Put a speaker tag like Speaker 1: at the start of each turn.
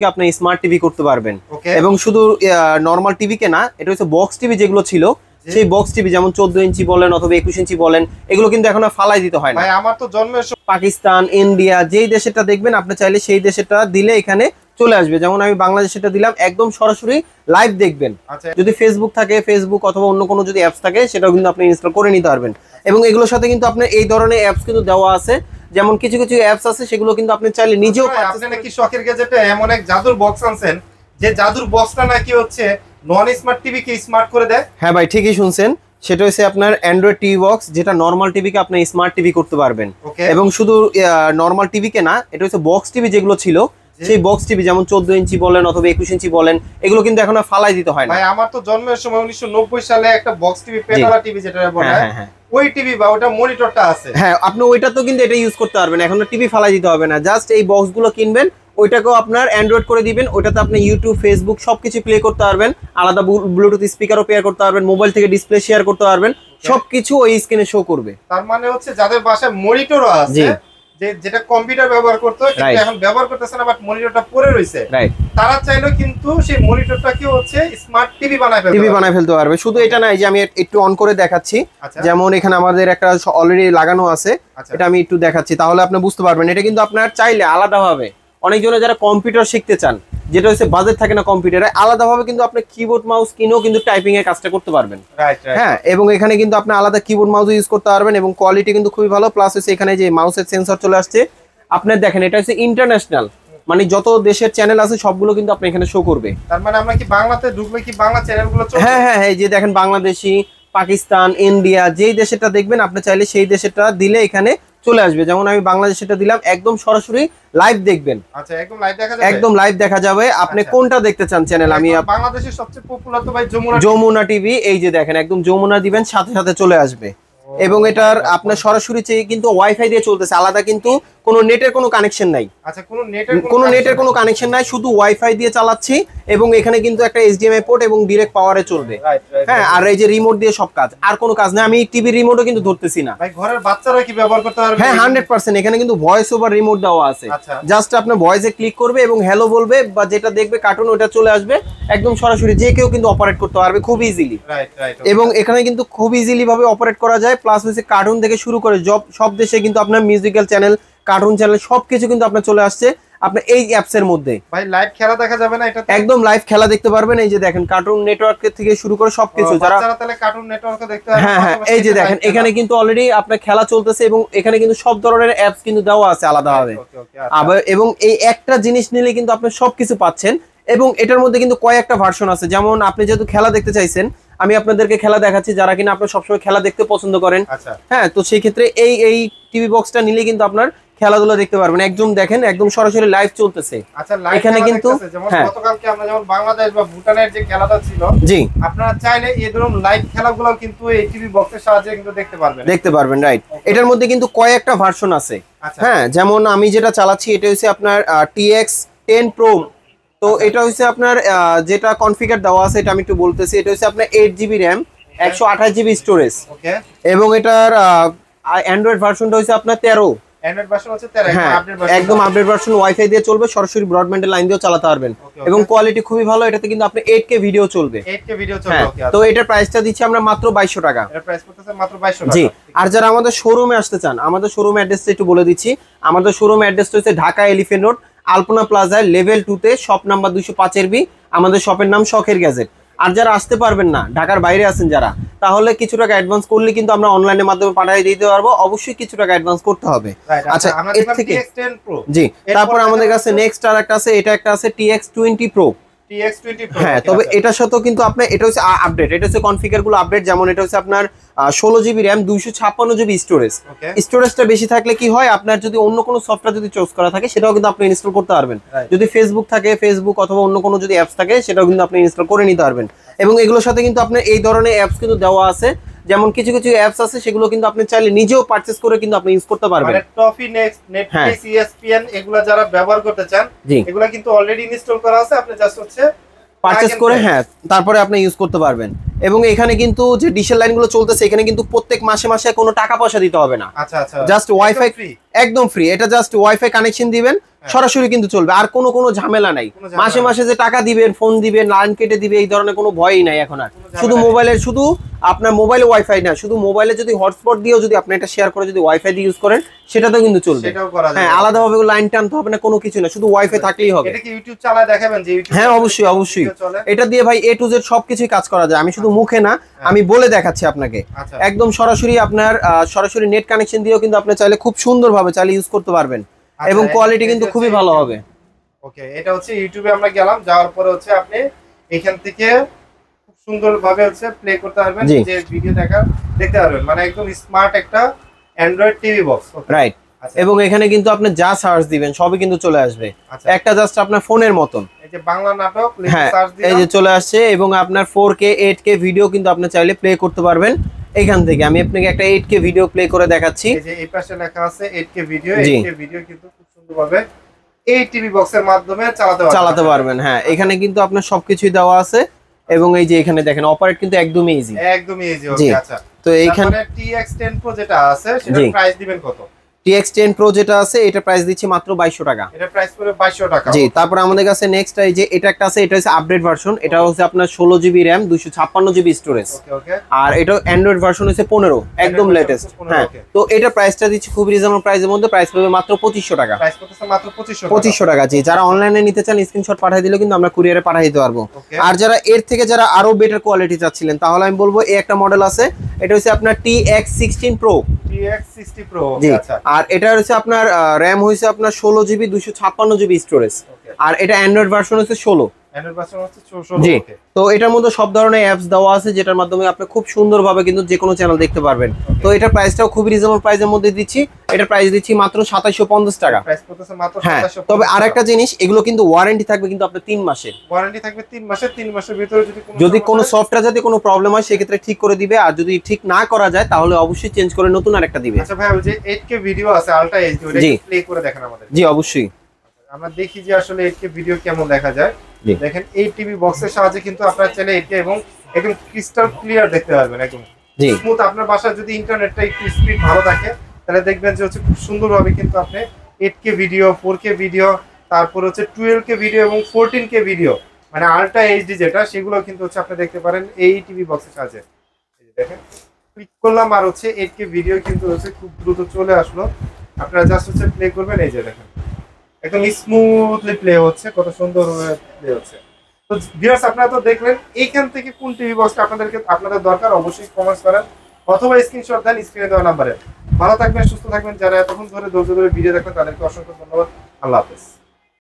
Speaker 1: আপনি smart TV করতে পারবেন এবং শুধু নরমাল টিভি কে না, এটা হচ্ছে বক্স টিভি যেগুলো ছিল সেই বক্স টিভি যেমন 14 ইঞ্চি বলেন অথবা 21 ইঞ্চি বলেন, এগুলো কিন্তু এখন ফালাই দিতে হয় না।
Speaker 2: ভাই আমার তো জন্মের
Speaker 1: পাকিস্তান, ইন্ডিয়া যেই দেশেরটা দেখবেন আপনি চাইলে সেই দেশেরটা দিলে এখানে চলে আসবে। যেমন আমি বাংলাদেশেরটা দিলাম, একদম সরাসরি লাইভ দেখবেন। যদি ফেসবুক থাকে ফেসবুক অথবা অন্য কোনো যদি অ্যাপস থাকে সেটাও কিন্তু আপনি ইনস্টল করে নিতে পারবেন। এবং এগুলোর সাথে কিন্তু আপনার এই ধরনের অ্যাপস কিন্তু দেওয়া আছে, যেমন কিছু কিছু অ্যাপস আছে সেগুলো কিন্তু আপনি চাইলে নিজেও।
Speaker 2: আপনি নাকি শখের গ্যাজেটে এমন এক জাদুর বক্স আনছেন যে জাদুর বক্সটা নাকি হচ্ছে নন স্মার্ট টিভি কে স্মার্ট করে দেয়।
Speaker 1: হ্যাঁ ভাই, ঠিকই শুনছেন। সেটা হচ্ছে আপনার অ্যান্ড্রয়েড টিভি বক্স, যেটা নরমাল টিভি কে আপনি স্মার্ট টিভি করতে পারবেন। এবং শুধু নরমাল টিভি কে না, এটা হচ্ছে বক্স টিভি যেগুলো ছিল সেই বক্স টিভি যেমন 14 ইঞ্চি বলেন অথবা 21 ইঞ্চি বলেন, এগুলো কিন্তু এখন ফালাই দিতে হয় না।
Speaker 2: ভাই আমার তো জন্মের সময় 1990 সালে একটা বক্স টিভি পেটালা টিভি যেটা বলে ওই টিভি বা ওটা মনিটরটা আছে।
Speaker 1: হ্যাঁ, আপনি ওইটা তো কিন্তু এটা ইউজ করতে পারবেন, এখন টিভি ফালাই দিতে হবে না। জাস্ট এই বক্স গুলো কিনবেন, ওইটাকেও আপনার অ্যান্ড্রয়েড করে দিবেন, ওইটাতে আপনি ইউটিউব ফেসবুক সবকিছু প্লে করতে পারবেন, আলাদা ব্লুটুথ স্পিকারও পেয়ার করতে পারবেন, মোবাইল থেকে ডিসপ্লে শেয়ার করতে পারবেন, সবকিছু ওই স্ক্রিনে শো করবে।
Speaker 2: তার মানে হচ্ছে যাদের বাসায় মনিটরও আছে, যেটা কম্পিউটার ব্যবহার করতো কিন্তু এখন ব্যবহার করতেছে না, বাট মনিটরটা পড়ে রয়েছে, তারা চাইলেও কিন্তু সেই মনিটরটাকে হচ্ছে স্মার্ট টিভি বানায় ফেলতে
Speaker 1: পারবে। শুধু এটা না, এই যে আমি একটু অন করে দেখাচ্ছি, যেমন এখানে আমাদের একটা অলরেডি লাগানো আছে, এটা আমি একটু দেখাচ্ছি, তাহলে আপনি বুঝতে পারবেন। এটা কিন্তু আপনার চাইলে আলাদাভাবে অনেকজনে যারা কম্পিউটার শিখতে চান, যেটা হচ্ছে বাজেট থাকে না কম্পিউটারে, আলাদাভাবে কিন্তু আপনি কিবোর্ড মাউস কিনেও কিন্তু টাইপিং এর কাজটা করতে পারবেন। হ্যাঁ, এবং এখানে কিন্তু আপনি আলাদা কিবোর্ড মাউস ইউজ করতে পারবেন এবং কোয়ালিটি কিন্তু খুবই ভালো। প্লাস হচ্ছে এখানে যে মাউসের সেন্সর চলে আসছে, আপনার দেখেন এটা হচ্ছে ইন্টারন্যাশনাল, মানে যত দেশের চ্যানেল আছে সবগুলো কিন্তু আপনি এখানে শো করবে।
Speaker 2: তার মানে আমরা কি বাংলাতে ঢুকলে কি বাংলা চ্যানেলগুলো চলবে?
Speaker 1: হ্যাঁ হ্যাঁ হ্যাঁ, যে দেখেন বাংলাদেশি, পাকিস্তান, ইন্ডিয়া যেই দেশেরটা দেখবেন আপনি চাইলে সেই দেশেরটা দিলে এখানে চলে আসবে। যেমন আমি বাংলাদেশেরটা দিলাম, একদম সরাসরি লাইভ দেখবেন।
Speaker 2: আচ্ছা, একদম লাইভ দেখা যাবে।
Speaker 1: একদম লাইভ দেখা যাবে। আপনি কোনটা দেখতে চান চ্যানেল? আমি
Speaker 2: বাংলাদেশের সবচেয়ে পপুলার তো ভাই
Speaker 1: যমুনা টিভি। এই যে দেখেন একদম যমুনা দিবেন, সাথে সাথে চলে আসবে। এবং এটার আপনার সরাসরি কিন্তু ওয়াইফাই দিয়ে চলতেছে, আলাদা কিন্তু কোনো নেটের কোনো কানেকশন নাই।
Speaker 2: আচ্ছা,
Speaker 1: কোনো নেটের কোনো কানেকশন নাই, শুধু ওয়াইফাই দিয়ে চালাচ্ছি। এবং এখানে কিন্তু একটা এইচডিএমআই পোর্ট এবং ডাইরেক্ট পাওয়ারে চলবে। হ্যাঁ, আর এই যে রিমোট দিয়ে সব কাজ, আর কোনো কাজ না। আমি টিভি রিমোটও কিন্তু ধরতেছি না।
Speaker 2: ভাই ঘরের বাচ্চারা কি ব্যবহার করতে পারবে?
Speaker 1: হ্যাঁ, 100%। এখানে কিন্তু ভয়েস ওভার রিমোট দেওয়া আছে। জাস্ট আপনি ভয়েসে ক্লিক করবে এবং হ্যালো বলবে, বা যেটা দেখবে কার্টুন ওটা চলে আসবে, একদম সরাসরি যে কেউ কিন্তু অপারেট করতে পারবে খুব ইজিলি। এবং এখানে কিন্তু খুব ইজিলি ভাবে অপারেট করা যায়। প্লাস হচ্ছে কার্টুন থেকে শুরু করে সব দেশে কিন্তু আপনার মিউজিক্যাল চ্যানেল, কার্টুন চ্যানেল সবকিছু কিন্তু আপনার চলে আসছে আপনার এই অ্যাপস এর মধ্যে।
Speaker 2: ভাই লাইভ খেলা দেখা যাবে না এটাতে?
Speaker 1: একদম লাইভ খেলা দেখতে পারবেন। এই যে দেখেন কার্টুন নেটওয়ার্ক থেকে শুরু করে সবকিছু, যারা
Speaker 2: তাহলে কার্টুন নেটওয়ার্কে দেখতে পারবে।
Speaker 1: হ্যাঁ হ্যাঁ, এই যে দেখেন এখানে কিন্তু অলরেডি আপনার খেলা চলতেছে এবং এখানে কিন্তু সব ধরনের অ্যাপস কিন্তু দেওয়া আছে আলাদাভাবে। আবার এবং এই একটা জিনিস নিলে কিন্তু আপনি সবকিছু পাচ্ছেন। এবং এটার মধ্যে কিন্তু কয়েকটা ভার্সন আছে, যেমন আপনি যেহেতু খেলা দেখতে চাইছেন, আমি আপনাদেরকে খেলা দেখাচ্ছি, যারা কিনা আপনার সবসময় খেলা দেখতে পছন্দ করেন। হ্যাঁ, তো সেই ক্ষেত্রে এই টিভি বক্সটা নিলে কিন্তু আপনার খেলাধুলা দেখতে পারবেন। একদম দেখেন একদম সরাসরি লাইভ চলতেছে।
Speaker 2: আচ্ছা, এখানে কিন্তু যেমন গতকালকে আমরা যেমন বাংলাদেশ বা ভুটানের যে খেলাটা ছিল, জি, আপনারা চাইলে এই ধরুন লাইভ খেলাগুলো কিন্তু এই টিভি বক্সের সাহায্যে কিন্তু দেখতে পারবেন। রাইট, এটার মধ্যে কিন্তু কয়েকটা ভার্সন আছে। হ্যাঁ, যেমন আমি যেটা চালাচ্ছি এটা হচ্ছে আপনার TX 10 Pro। তো এটা হচ্ছে আপনার যেটা কনফিগার দেওয়া আছে এটা আমি একটু বলতেছি। এটা হচ্ছে আপনার 8GB RAM, 128GB স্টোরেজ। ওকে, এবং এটার অ্যান্ড্রয়েড ভার্সনটা হচ্ছে আপনার 13। অ্যান্ড্রয়েড ভার্সন হচ্ছে 13,
Speaker 1: একদম আপডেট ভার্সন, ওয়াইফাই দিয়ে চলবে, সরাসরি ব্রডব্যান্ডের লাইন দিয়েও চালাতে পারবেন। এবং কোয়ালিটি খুবই ভালো। এটাতে কিন্তু আপনি 8K ভিডিও চলবে।
Speaker 2: 8K ভিডিও চলবে। ওকে,
Speaker 1: তো এটার প্রাইসটা দিচ্ছি আমরা মাত্র 2200 টাকা।
Speaker 2: এর প্রাইস করতেছে মাত্র 2200 টাকা।
Speaker 1: জি, আর যারা আমাদের শোরুমে আসতে চান, আমাদের শোরুম অ্যাড্রেসটা একটু বলে দিচ্ছি। আমাদের শোরুম অ্যাড্রেসটা হচ্ছে ঢাকা এলিফ্যান্ট রোড, আলপনা প্লাজায় লেভেল 2 তে, শপ নাম্বার 205 বি। আমাদের শপের নাম শখের গ্যাজেট। আর যারা আসতে পারবেন না, ঢাকার বাইরে আছেন যারা, তাহলে কিছু টাকা অ্যাডভান্স করলে কিন্তু আমরা অনলাইনের মাধ্যমে পাঠিয়ে দিতে পারবো। অবশ্যই কিছু টাকা অ্যাডভান্স করতে হবে। আচ্ছা, এর থেকে জি, তারপর আমাদের কাছে নেক্সট আর একটা আছে, এটা একটা আছে TX 20 Pro। হ্যাঁ, তবে এটার সাথেও কিন্তু আপনার এটা হচ্ছে আপডেট, এটা হচ্ছে কনফিগার গুলো আপডেট। যেমন এটা হচ্ছে আপনার 16GB RAM, 256GB স্টোরেজ। স্টোরেজটা বেশি থাকলে কি হয়, আপনার যদি অন্য কোনো সফটওয়্যার যদি চুজ করা থাকে সেটাও কিন্তু আপনি ইনস্টল করতে পারবেন। যদি ফেসবুক থাকে ফেসবুক অথবা অন্য কোনো যদি অ্যাপস থাকে সেটাও কিন্তু আপনি ইনস্টল করে নিতে পারবেন। এবং এগুলোর সাথে কিন্তু আপনার এই ধরনের অ্যাপস কিন্তু দেওয়া আছে, যেমন কিছু কিছু অ্যাপস আছে সেগুলো কিন্তু আপনি চাইলে নিজেও পারচেজ করে কিন্তু আপনি ইউজ করতে পারবেন।
Speaker 2: মানে টফি, নেটফ্লিক্স, ESPN এগুলা যারা ব্যবহার করতে চান, এগুলা কিন্তু অলরেডি ইনস্টল করা আছে, আপনি জাস্ট হচ্ছে
Speaker 1: পারচেজ করে হ্যাঁ তারপরে আপনি ইউজ করতে পারবেন। এবং এখানে কিন্তু যে ডিশের লাইনগুলো চলতেছে, এখানে কিন্তু প্রত্যেক মাসে মাসে কোনো টাকা পয়সা দিতে হবে না।
Speaker 2: আচ্ছা আচ্ছা,
Speaker 1: জাস্ট ওয়াইফাই ফ্রি, একদম ফ্রি। এটা জাস্ট ওয়াইফাই কানেকশন দিবেন, সরাসরি কিন্তু চলবে, আর কোনো ঝামেলা নাই। মাসে মাসে যে টাকা দিবেন, ফোন দিবেন, লাইন কেটে দিবে, এই ধরনের কোনো ভয়ই নাই এখন আর। শুধু মোবাইলের, শুধু আপনার মোবাইলে ওয়াইফাই না, শুধু মোবাইলে যদি হটস্পট দিয়েও যদি আপনি এটা শেয়ার করে যদি ওয়াইফাই দিয়ে ইউজ করেন সেটাতেও কিন্তু চলবে। হ্যাঁ, আলাদাভাবে লাইন টানতে হবে না, কোনো কিছু না, শুধু ওয়াইফাই থাকলেই হবে।
Speaker 2: এটা কি ইউটিউব চালায় দেখাবেন যে ইউটিউব?
Speaker 1: হ্যাঁ, অবশ্যই অবশ্যই। এটা দিয়ে ভাই A to Z সবকিছুই কাজ করা যায়। আমি শুধু মুখে না, আমি বলে দেখাচ্ছি আপনাকে। একদম সরাসরি আপনার সরাসরি নেট কানেকশন দিয়েও কিন্তু আপনি চাইলে খুব সুন্দরভাবে চাইলে ইউজ করতে পারবেন, এবং কোয়ালিটি কিন্তু খুবই ভালো হবে।
Speaker 2: ওকে, এটা হচ্ছে ইউটিউবে আমরা গেলাম, যাওয়ার পরে হচ্ছে আপনি এখান থেকে খুব সুন্দরভাবে হচ্ছে প্লে করতে পারবেন, যে ভিডিও দেখতে পারবেন, মানে একদম স্মার্ট একটা অ্যান্ড্রয়েড টিভি বক্স।
Speaker 1: রাইট। এবং এখানে কিন্তু আপনি যা সার্চ দিবেন সবই কিন্তু চলে আসবে, একটা জাস্ট আপনার ফোনের মতন।
Speaker 2: এই যে বাংলা নাটক
Speaker 1: সার্চ দিলাম, এই যে চলে আসছে, এবং আপনার 4K 8K ভিডিও কিন্তু আপনি চাইলে প্লে করতে পারবেন এখান থেকে। আমি আপনাকে একটা 8K ভিডিও প্লে করে দেখাচ্ছি।
Speaker 2: এই যে এই পাশে লেখা আছে 8K ভিডিও, 8K ভিডিও কিন্তু খুব সুন্দরভাবে এই টিভি বক্সের মাধ্যমে চালাতে পারবেন।
Speaker 1: হ্যাঁ, এখানে কিন্তু আপনার সবকিছুই দেওয়া আছে, এবং এই যে এখানে দেখেন অপারেট কিন্তু একদমই ইজি।
Speaker 2: ওকে, আচ্ছা।
Speaker 1: তো এইখানে
Speaker 2: TX10 Pro যেটা আছে সেটার প্রাইস দিবেন কত?
Speaker 1: TX10 Pro যেটা আছে এটা প্রাইস দিচ্ছি মাত্র 2200 টাকা।
Speaker 2: এটা প্রাইস পড়ে 2200 টাকা।
Speaker 1: জি, তারপর আমাদের কাছে নেক্সট এই যে এটা একটা আছে, এটা হচ্ছে আপডেট ভার্সন। এটা হচ্ছে আপনার 16GB RAM 256GB স্টোরেজ।
Speaker 2: ওকে।
Speaker 1: আর এটা অ্যান্ড্রয়েড ভার্সন হচ্ছে 15, একদম লেটেস্ট। হ্যাঁ, তো এটা প্রাইসটা দিচ্ছি খুব রিজনেবল প্রাইসের মধ্যে, প্রাইস পাবে মাত্র 2500 টাকা।
Speaker 2: প্রাইস করতেছে মাত্র
Speaker 1: 2500 টাকা। জি, যারা অনলাইনে নিতে চান স্ক্রিনশট পাঠিয়ে দিলে কিন্তু আমরা কুরিয়ারে পাঠিয়ে দিতে পারবো। আর যারা এর থেকে যারা আরো বেটার কোয়ালিটি চাচ্ছিলেন, তাহলে আমি বলবো এই একটা মডেল আছে, এটা হচ্ছে আপনার TX16 Pro।
Speaker 2: TX60 Pro।
Speaker 1: আচ্ছা। আর এটা হচ্ছে আপনার RAM হইছে আপনার 16GB 256GB স্টোরেজ, আর এটা অ্যান্ড্রয়েড ভার্সন হচ্ছে 16। জি, তো এটার মধ্যে সব ধরনের অ্যাপস দেওয়া আছে, যেটার মাধ্যমে আপনি খুব সুন্দরভাবে কিন্তু যে কোনো চ্যানেল দেখতে পারবেন। তো এটার প্রাইসটাও খুব রিজনেবল প্রাইসের মধ্যে দিচ্ছি। এটার প্রাইস দিচ্ছি মাত্র 2750 টাকা।
Speaker 2: প্রাইস করতেছে মাত্র 2750।
Speaker 1: তবে আরেকটা জিনিস, এগুলো কিন্তু ওয়ারেন্টি থাকবে কিন্তু আপনার 3 মাসের।
Speaker 2: ওয়ারেন্টি থাকবে 3 মাসের। 3 মাসের ভিতরে
Speaker 1: যদি কোনো সফটওয়্যার যদি কোনো প্রবলেম হয় সেক্ষেত্রে ঠিক করে দিবে, আর যদি ঠিক না করা যায় তাহলে অবশ্যই চেঞ্জ করে নতুন আরেকটা দিবে।
Speaker 2: আচ্ছা ভাই, ওই যে 8K ভিডিও আছে আলট্রা এইচডি, ওটা প্লে করে দেখেন আমাদের।
Speaker 1: জি, অবশ্যই।
Speaker 2: আমরা দেখি যে আসলে 8K ভিডিও কেমন দেখা যায়। দেখেন এই টিভি বক্সের সাহায্যে কিন্তু আপনারা চাইলে 8K এবং একদম ক্রিস্টাল ক্লিয়ার দেখতে পারবেন, একদম স্মুথ। আপনার বাসায় যদি ইন্টারনেটটা একটু স্পিড ভালো থাকে তাহলে দেখবেন যে হচ্ছে খুব সুন্দরভাবে কিন্তু আপনি 8K ভিডিও, 4K ভিডিও, তারপর হচ্ছে 12K ভিডিও এবং 14K ভিডিও, মানে আলট্রা এইচডি যেটা, সেগুলো কিন্তু হচ্ছে আপনি দেখতে পারেন এই টিভি বক্সের সাহায্যে। এই যে দেখেন, ক্লিক করলাম আর হচ্ছে 8K ভিডিও কিন্তু হচ্ছে খুব দ্রুত চলে আসলো। আপনারা জাস্ট হচ্ছে প্লে করবেন, এই যে দেখেন একদম স্মুথলি প্লে হচ্ছে, কত সুন্দর প্লে হচ্ছে। তো ভিউয়ার্স, আপনারা তো দেখলেন, এইখান থেকে কোন টিভি বক্সটা আপনাদের দরকার অবশ্যই কমেন্টস করেন, অথবা স্ক্রিনশট দেন স্ক্রিনে দেওয়া নাম্বারে। ভালো থাকবেন, সুস্থ থাকবেন। যারা এতক্ষণ ধরে ধৈর্য ধরে ভিডিও দেখবেন তাদেরকে অসংখ্য ধন্যবাদ। আল্লাহ হাফেজ।